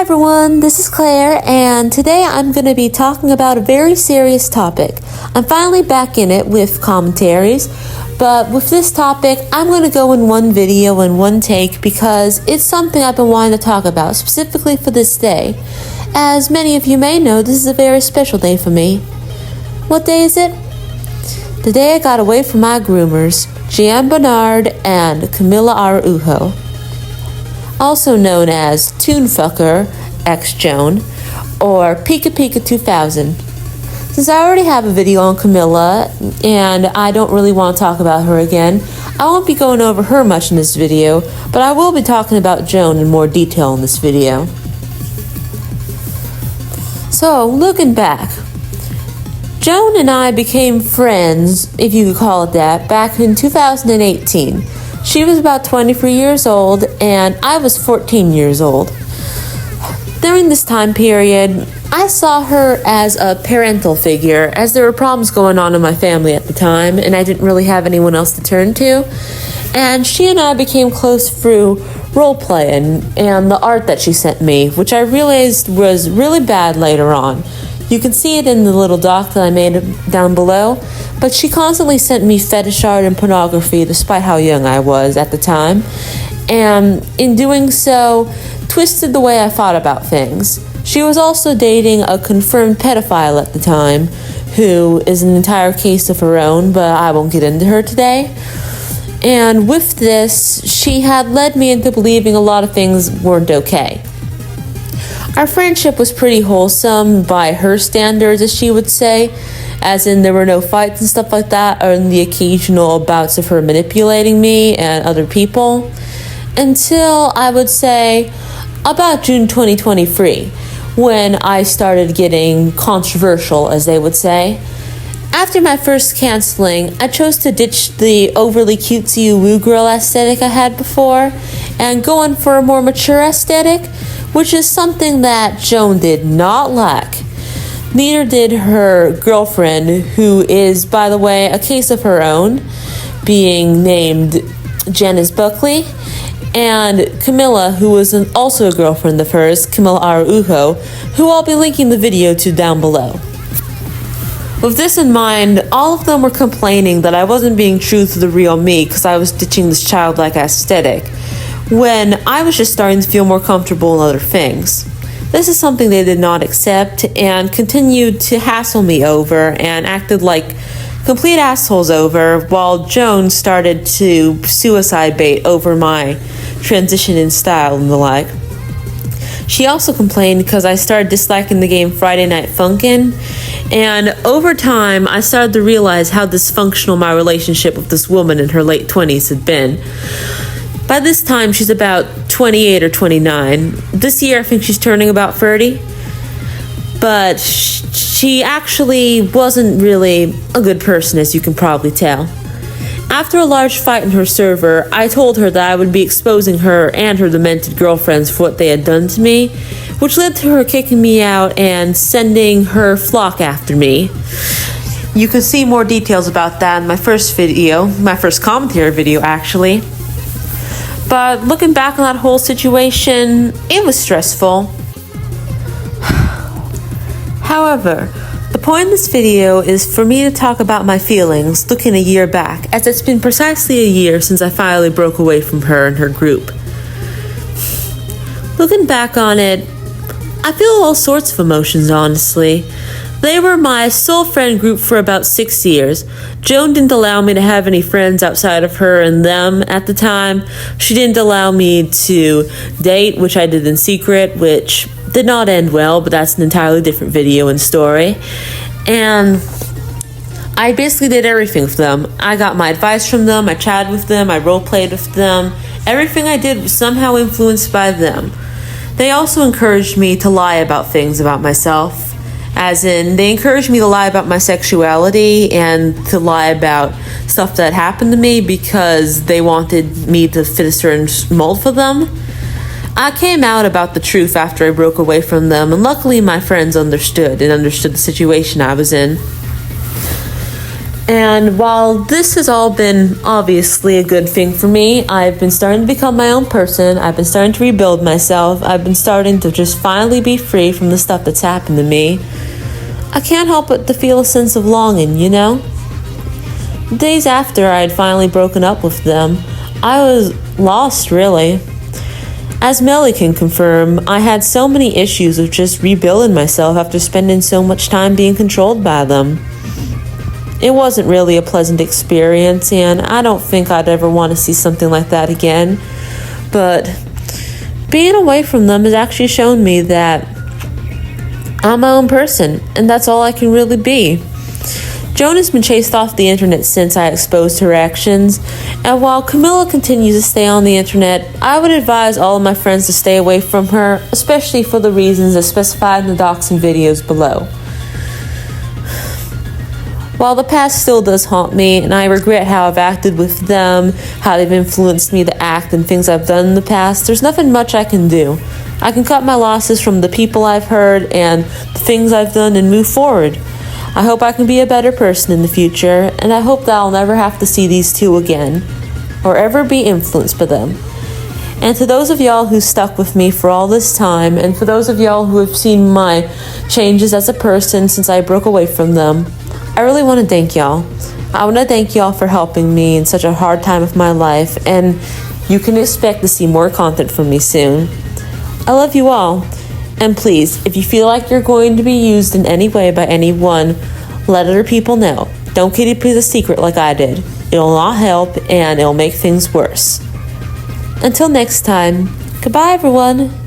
everyone, this is Claire, and today I'm going to be talking about a very serious topic. I'm finally back in it with commentaries, but with this topic, I'm going to go in one video in one take because it's something I've been wanting to talk about specifically for this day. As many of you may know, this is a very special day for me. What day is it? The day I got away from my groomers, Gian Bernard and Camilla Araujo, also known as Toonfucker X Joan or Pika Pika 2000. Since I already have a video on Camilla and I don't really want to talk about her again, I won't be going over her much in this video, but I will be talking about Joan in more detail in this video. So, looking back, Joan and I became friends, if you could call it that, back in 2018. She was about 23 years old, and I was 14 years old. During this time period, I saw her as a parental figure, as there were problems going on in my family at the time, and I didn't really have anyone else to turn to. And she and I became close through role-playing and the art that she sent me, which I realized was really bad later on. You can see it in the little doc that I made down below, but she constantly sent me fetish art and pornography despite how young I was at the time, and in doing so, twisted the way I thought about things. She was also dating a confirmed pedophile at the time, who is an entire case of her own, but I won't get into her today. And with this, she had led me into believing a lot of things weren't okay. Our friendship was pretty wholesome by her standards, as she would say, as in there were no fights and stuff like that, or in the occasional bouts of her manipulating me and other people, until I would say about June 2023, when I started getting controversial, as they would say. After my first canceling, I chose to ditch the overly cutesy woo girl aesthetic I had before and go in for a more mature aesthetic, which is something that Joan did not lack. Neither did her girlfriend, who is, by the way, a case of her own, being named Janice Buckley, and Camilla, who was also a girlfriend of hers, Camilla Araujo, who I'll be linking the video to down below. With this in mind, all of them were complaining that I wasn't being true to the real me because I was ditching this childlike aesthetic, when I was just starting to feel more comfortable in other things. This is something they did not accept and continued to hassle me over and acted like complete assholes over, while Joan started to suicide bait over my transition in style and the like. She also complained because I started disliking the game Friday Night Funkin', and over time I started to realize how dysfunctional my relationship with this woman in her late 20s had been. By this time, she's about 28 or 29. This year, I think she's turning about 30. But she actually wasn't really a good person, as you can probably tell. After a large fight in her server, I told her that I would be exposing her and her demented girlfriends for what they had done to me, which led to her kicking me out and sending her flock after me. You can see more details about that in my first video, my first commentary video, actually. But looking back on that whole situation, it was stressful. However, the point of this video is for me to talk about my feelings looking a year back, as it's been precisely a year since I finally broke away from her and her group. Looking back on it, I feel all sorts of emotions, honestly. They were my sole friend group for about 6 years. Joan didn't allow me to have any friends outside of her and them at the time. She didn't allow me to date, which I did in secret, which did not end well, but that's an entirely different video and story. And I basically did everything with them. I got my advice from them, I chatted with them, I role-played with them. Everything I did was somehow influenced by them. They also encouraged me to lie about things about myself. As in, they encouraged me to lie about my sexuality and to lie about stuff that happened to me because they wanted me to fit a certain mold for them. I came out about the truth after I broke away from them, and luckily my friends understood the situation I was in. And while this has all been obviously a good thing for me, I've been starting to become my own person. I've been starting to rebuild myself. I've been starting to just finally be free from the stuff that's happened to me. I can't help but to feel a sense of longing, you know? Days after I had finally broken up with them, I was lost, really. As Melly can confirm, I had so many issues of just rebuilding myself after spending so much time being controlled by them. It wasn't really a pleasant experience, and I don't think I'd ever want to see something like that again. But being away from them has actually shown me that I'm my own person, and that's all I can really be. Joan has been chased off the internet since I exposed her actions, and while Camilla continues to stay on the internet, I would advise all of my friends to stay away from her, especially for the reasons as specified in the docs and videos below. While the past still does haunt me, and I regret how I've acted with them, how they've influenced me to act and things I've done in the past, there's nothing much I can do. I can cut my losses from the people I've hurt and the things I've done and move forward. I hope I can be a better person in the future, and I hope that I'll never have to see these two again, or ever be influenced by them. And to those of y'all who stuck with me for all this time, and for those of y'all who have seen my changes as a person since I broke away from them, I really want to thank y'all. I want to thank y'all for helping me in such a hard time of my life, and you can expect to see more content from me soon. I love you all, and please, if you feel like you're going to be used in any way by anyone, let other people know. Don't keep it a secret like I did. It'll not help, and it'll make things worse. Until next time, goodbye everyone.